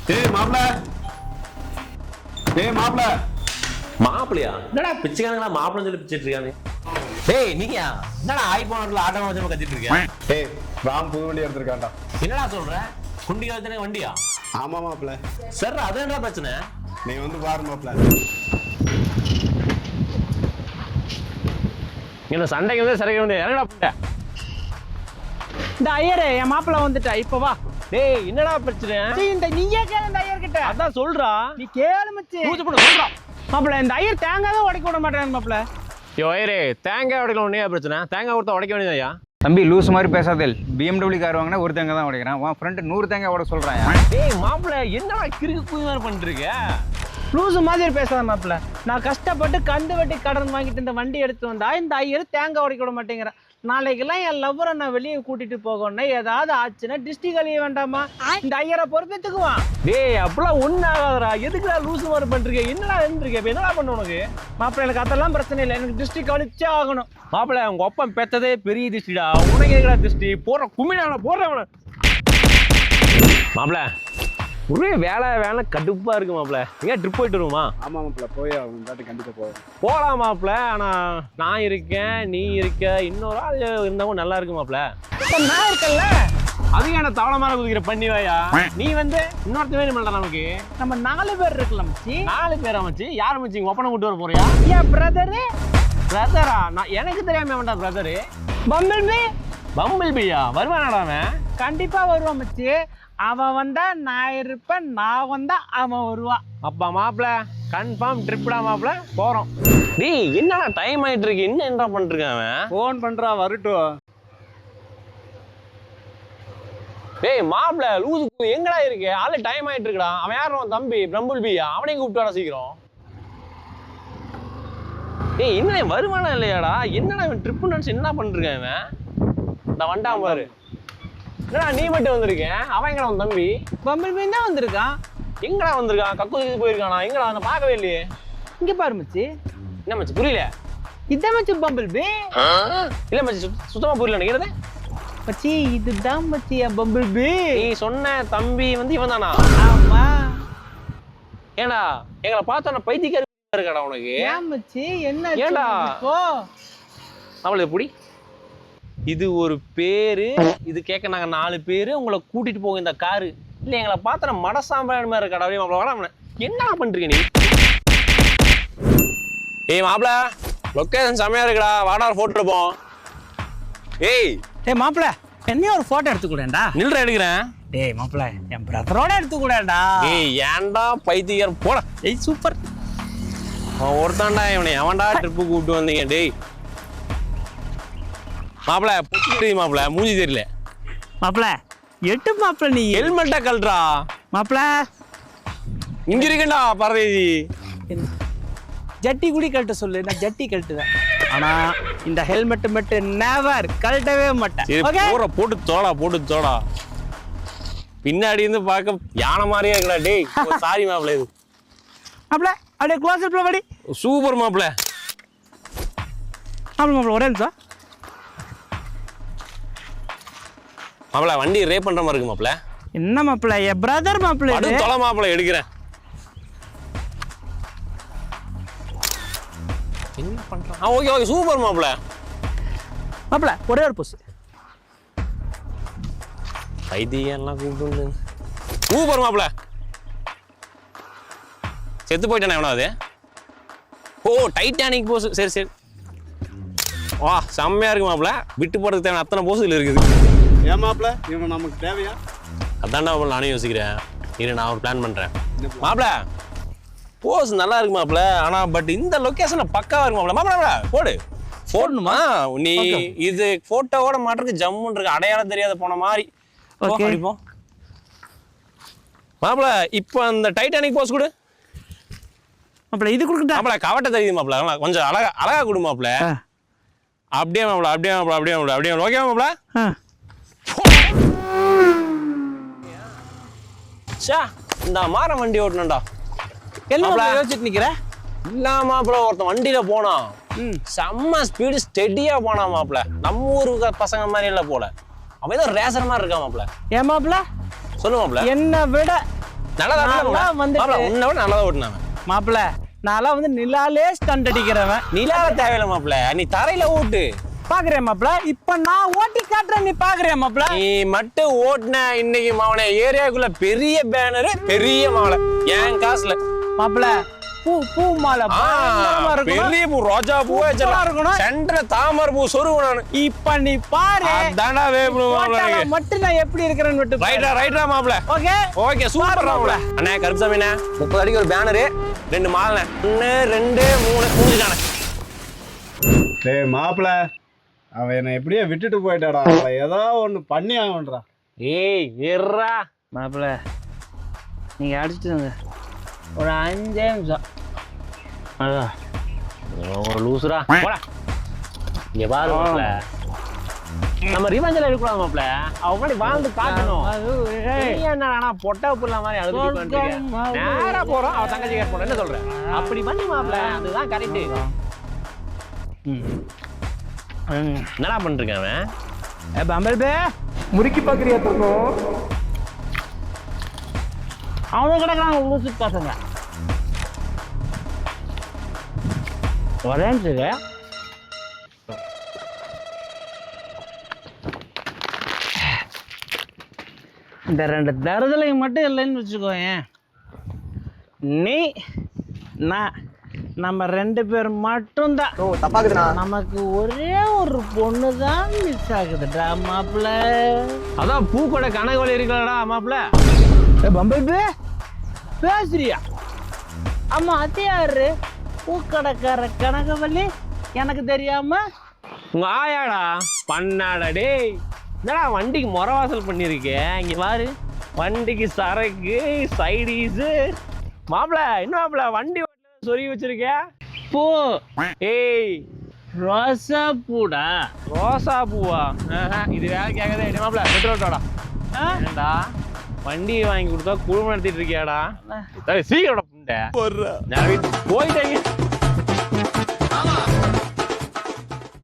டேய் மாப்ள, டேய் மாப்ள. மாப்பிளையா? என்னடா பிச்சைக்காரங்களா மாப்பிள்ளைன்னு சொல்லி பிச்சிட்டு இருக்காங்க. டேய் நீங்க என்னடா ஐபோன்ல ஆட்டோ வச்சு கத்திட்டு இருக்க? டேய் ராம் புது வண்டி எடுத்துருக்கான்டா. என்னடா சொல்ற? குண்டி காலத்துல வண்டியா? ஆமா மாப்ள. சார் அது என்ன பிரச்சனை? நீ வந்து பாரு மாப்ள. என்ன சண்டைக்கு வந்து சரிக்கு வந்து என்னடா பண்ண? இந்த ஐயரே என் மாப்பிள்ள வந்துட்டா இப்ப வா. டேய் என்னடா பிரச்சனை? இந்த நீயே கேளு இந்த ஐயர் கிட்ட. அதான் சொல்றா. நீ கேளு மச்சி. பூஜை பண்ண சொல்றா. மாப்பிள்ள இந்த ஐயர் தேங்காய் தான் உடைக்க விட மாட்டேன் மாப்பிள்ள. யோ ஐயரே தேங்காய் உடைக்கலாம் ஒன்னே பிரச்சனை. தேங்காய் கொடுத்தா உடைக்க வேண்டியதாயா? தம்பி லூஸ் மாதிரி பேசாதே. BMW கார் வாங்கினா ஒரு தேங்காய் தான் உடைக்கிறான். உன் ஃப்ரெண்டு 100 தேங்காய் உடைக்க சொல்றான். டேய் மாப்பிள்ள என்னடா கிறுக்கு குதி மாதிரி பண்ணிட்டு இருக்க? லூசு மாதிரி பேசாத மாப்பிள்ள. நான் கஷ்டப்பட்டு கந்து வெட்டி கடன் வாங்கிட்டு இந்த வண்டி எடுத்து வந்தா இந்த ஐயர் தேங்காய் உடைக்க விட மாட்டேங்கிறேன். நாளைக்கெல்லாம் என் லவ்வரை நான் வெளியே கூட்டிட்டு போகணும்னா ஏதாவது ஆச்சுன்னா டிஸ்ட்ரிக் அழிய வேண்டாமா? இந்த ஐயரை பொறுப்பேத்துக்குவான். டேய் அப்பெல்லாம் ஒன்னும் ஆகாதடா. எதுக்குடா லூசு மாதிரி பண்றீங்க? என்னடா இருந்திருக்க? இப்ப என்னடா பண்ண உனக்கு? மாப்பிள்ள எனக்கு அதெல்லாம் பிரச்சனை இல்லை. எனக்கு டிஸ்ட்ரிக் அழிச்சே ஆகணும். மாப்பிள்ள உங்க ஒப்பம் பெத்ததே பெரிய திருஷ்டிடா. உனக்கு எதுக்குடா திருஷ்டி? போடுற கும்மிடான போடுறவன. மாப்பிள்ள ஒரே வேலை வேலை கடுப்பா இருக்கு மாப்பிள்ள. எங்க ட்ரிப் போயிட்டு வருமா? ஆமா மாப்ள, போய் அவன் தாட்டி கண்டிப்பா போவோம். போலாம் மாப்பிள்ள. ஆனா நான் இருக்கேன், நீ இருக்க, இன்னொரு ஆள் இருந்தாலும் நல்லா இருக்கு மாப்பிள்ள. நான் இருக்கல. அதுக்கு என்ன தவளை குதிக்கிற பண்ணி வாயா? நீ வந்து இன்னொருத்த வேணும் இல்லடா நமக்கு. நம்ம 4 பேர் இருக்கலாம் மச்சி. 4 பேரா மச்சி? யார் மச்சி? உங்க ஒப்பனை கூட்டு வர போறியா? என் பிரதரு பிரதரா? நான் எனக்கு தெரியாம வேண்டாம் பிரதரு. பம்பிள் பி பம்பிள் பியா வருவானாடா அவன்? கண்டிப்பா வருவான் மச்சி. அவன் வந்தா நான் இருப்பேன், நான் வந்தா அவன் வருவான். அப்பா மாப்பிள்ள கன்ஃபார்ம் ட்ரிப்டா மாப்பிள்ள போறோம். டேய் என்னடா டைம் ஆயிட்டு இருக்கு? என்ன பண்ணிட்டு அவன்? ஃபோன் பண்றா வரட்டும். டேய் மாப்பிள்ள லூசு எங்கடா இருக்கு? ஆளு டைம் ஆயிட்டு இருக்குடா. அவன் யாரும் தம்பி பிரம்புல் பியா? அவனையும் கூப்பிட்டு வர சீக்கிரம். டேய் என்ன வருவானா இல்லையாடா? என்னடா இவன் ட்ரிப் நினைச்சு என்ன பண்ணிட்டு இவன்? நான் வண்டான் பாரு. என்னடா நீ மட்டும் வந்திருக்கேன்? அவன் எங்கடா உன் தம்பி? பம்பிள் பி தான் வந்திருக்கான். எங்கடா வந்திருக்கான்? கக்கூதுக்கு போயிருக்கானா? எங்கடா நான் பார்க்கவே இல்லையே. இங்க பாரு மச்சி. என்ன மச்சி புரியல? இதான் மச்சி பம்பிள் பி. இல்ல மச்சி சுத்தமா புரியல நினைக்கிறது. மச்சி இதுதான் மச்சி என் பம்பிள் பி. நீ சொன்ன தம்பி வந்து இவன் தானா? ஆமா. ஏண்டா எங்களை பார்த்தோன்னா பைத்தியக்கார இருக்காடா உனக்கு? ஏன் மச்சி என்ன ஏண்டா? இப்போ அவளை எப்படி? இது ஒரு பேரு. இது கேட்க நாங்க 4 பேரு உங்களை கூட்டிட்டு போக இந்த காரு இல்ல. எங்களை பார்த்தா மடசாம்பாடு மாதிரி இருக்காடா. அப்படியே மாப்பிள்ள என்ன பண்றீங்க நீ? ஏய் மாப்பிள்ள லொக்கேஷன் செமையா இருக்குடா. வாடா போட்டோ எடுப்போம். ஏய் டேய் மாப்பிள்ள என்னையும் ஒரு போட்டோ எடுத்துக்கூடேன்டா. நில்ற எடுக்கிறேன். டேய் மாப்பிள்ள என் பிரதரோட எடுத்துக்கூடேன்டா. ஏய் ஏன்டா பைத்தியக்கார போடா. ஏய் சூப்பர். அவன் ஒருத்தான்டா இவனை எவன்டா ட்ரிப்பு கூப்பிட்டு வந்தீங்க? டேய் மாப்பிள்ள புத்தி தெரியுது மாப்பிள்ள, மூஞ்சி தெரியல. மாப்பிள்ள எட்டு மாப்பிள்ள நீ ஹெல்மெட்டா கழட்டா மாப்பிள்ள. இங்க இருக்கேன்டா பரதேசி. ஜட்டி குடி கழட்ட சொல்லு, நான் ஜட்டி கழட்டுவேன். ஆனா இந்த ஹெல்மெட் மட்டும் நெவர் கழட்டவே மாட்டேன். ஓகே போற போட்டு தோடா போட்டு தோடா. பின்னாடி இருந்து பார்க்க யானை மாதிரியே இருக்கடா. டேய் சாரி மாப்பிள்ள. இது மாப்பிள்ள அப்படியே க்ளோஸ் அப்ல படி. சூப்பர் மாப்பிள்ள. மாப்பிள்ள ஒரே நிமிஷம். மாப்பிள்ள வண்டி ரே பண்ற மாதிரி இருக்கு மாப்பிள்ள. என்ன மாப்பிள்ள என் பிரதர் மாப்பிள்ள. அடு தொலை மாப்பிள்ள எடுக்கிறேன். என்ன பண்றான்? ஓகே ஓகே சூப்பர் மாப்பிள்ள. மாப்பிள்ள ஒரே ஒரு புஸ். பைத்தியெல்லாம் கூப்பிட்டு சூப்பர் மாப்பிள்ள. செத்து போயிட்டானே எவனாவது? ஓ டைட்டானிக் போஸ். சரி சரி வா செம்மையா இருக்கு மாப்பிள்ள. விட்டு போறதுக்கு தேவையான அத்தனை போஸ் இதுல இருக்குது. ஏன் மாப்ள இவன் நமக்கு தேவையா? அதான்டா மாப்பிள்ள நானும் யோசிக்கிறேன். இரு நான் ஒரு பிளான் பண்றேன். மாப்பிள்ள போஸ் நல்லா இருக்கு மாப்பிள்ள. ஆனா பட் இந்த லொகேஷன்ல பக்காவா இருக்கு மாப்பிள்ள. மாப்பிள்ள போடு போடணுமா? நீ இது போட்டோவோட மாட்டுறதுக்கு ஜம்முன்னு இருக்கு. அடையாளம் தெரியாத போன மாதிரி. ஓகே மாப்பிள்ள இப்போ அந்த டைட்டானிக் போஸ் கொடு. மாப்பிள்ள இது கொடுக்கட்டா? மாப்பிள்ள கவட்ட தெரியுது மாப்பிள்ள. கொஞ்சம் அழகா அழகா கொடு மாப்பிள்ள. அப்படியே மாப்பிள்ள அப்படியே மாப்பிள்ள அப்படியே மாப்பிள்ள அப்படியே ஓகே மாப்பிள்ள. சா இந்த மாற வண்டி ஓட்டணும்டா. என்ன யோசிச்சுட்டு நிக்கிற? இல்ல மாப்பிள்ள ஒருத்தன் வண்டியில போனான். செம்ம ஸ்பீடு ஸ்டெடியா போனா மாப்பிள்ள. நம்ம ஊரு பசங்க மாதிரி இல்ல போல. அவன் ஏதோ ரேசர் மாதிரி இருக்கா மாப்பிள்ள. ஏன் மாப்பிள்ள சொல்லு மாப்பிள்ள. என்னை விட நல்லதா நான்லாம் வந்துட்டு- மாப்பிள உன்னை விட நல்லதா ஓட்டுனாங்க. மாப்பிள்ள நான்லாம் வந்து நிலாலே ஸ்டண்ட் அடிக்கிறவன். நிலாவை தேவையில்ல மாப்பிள, நீ தரையில ஓட்டு. பாக்குறேன் மாப்பிள்ள, இப்ப நான் ஓட்டி காட்டுறேன், நீ பாக்குறேன் மாப்பிள்ள. நீ மட்டும் ஓட்டுன இன்னைக்கு மாவன ஏரியாக்குள்ள பெரிய பேனரு, பெரிய மாலை என் காசுல. மாப்பிள்ள பூ பூ மாலை பயங்கரமா இருக்கணும். பெரிய பூ, ரோஜா பூ சூப்பரா இருக்கணும். சென்டர் தாமரை பூ சொருவு நானு. இப்ப நீ பாரு, அதான்டா வேணும் மாப்பிள. போட்டால மட்டும் நான் எப்படி இருக்கிறேன்னு விட்டு ரைட்டா ரைட்டா மாப்பிள. ஓகே ஓகே சூப்பர் மாப்பிள. அண்ணே கருப்சாமிண்ணே 30 அடிக்கு ஒரு பேனரு, 2 மாலை, 1 2 3 மூஞ்சிக்கானே. டேய் மாப்பிள, அவன் என்னை எப்படியே விட்டுட்டு போயிட்டாடா. அவன் ஏதோ ஒன்று பண்ணி ஆகன்றா. ஏய் எர்ரா மாப்பிள்ள, நீங்க அடிச்சுட்டுங்க ஒரு 5 நிமிஷம். அதான் ஒரு லூசுரா போடா. இங்க பாரு மாப்பிள, நம்ம ரிவெஞ்சில் எடுக்கலாம் மாப்பிள. அவங்க முன்னாடி வாழ்ந்து காட்டணும். என்ன பொட்டா புள்ள மாதிரி அழுது நேரா போறோம். அவ தங்கச்சி கேட்போம். என்ன சொல்ற? அப்படி பண்ணி மாப்பிள, அதுதான் கரெக்ட். என்னடா பண்ணிருக்கேன் அவன்? பம்பல் பே முறுக்கி பாக்குறியா தங்கம்? அவனும் கிடக்குறாங்க ஊசி பசங்க. வரேன்னு இந்த 2 தருதலையும் மட்டும் இல்லைன்னு வச்சுக்கோயேன், நீ நான் நம்ம 2 பேர் மட்டும்தான். தப்பாக்குதுண்ணா. நமக்கு ஒரே ஒரு பொண்ணு தான் மிஸ் ஆகுதுடா மாப்பிள்ள. அதான் பூக்கோட கனகவலி இருக்கலடா மாப்பிள. பம்பல் பே பேசுறியா? ஆமா, அது யாரு? பூக்கடைக்கார கனகவல்லி எனக்கு தெரியாம? உங்க ஆயாடா பண்ணாடா. டேய் என்னடா வண்டிக்கு முறவாசல் பண்ணிருக்கேன். இங்க பாரு, வண்டிக்கு சரக்கு சைடீஸு. மாப்பிள என்ன மாப்பிள, வண்டி சொருகி வச்சிருக்க பூ ஏய் ரோசா பூடா. ரோசா பூவா? இது வேலை கேட்கதே. மாப்பிள பெட்ரோட்டோடா ஏண்டா வண்டியை வாங்கி கொடுத்தா குழுமம் நடத்திட்டு இருக்கியாடா? சீக்கிரம் புண்டை போயிட்டாங்க.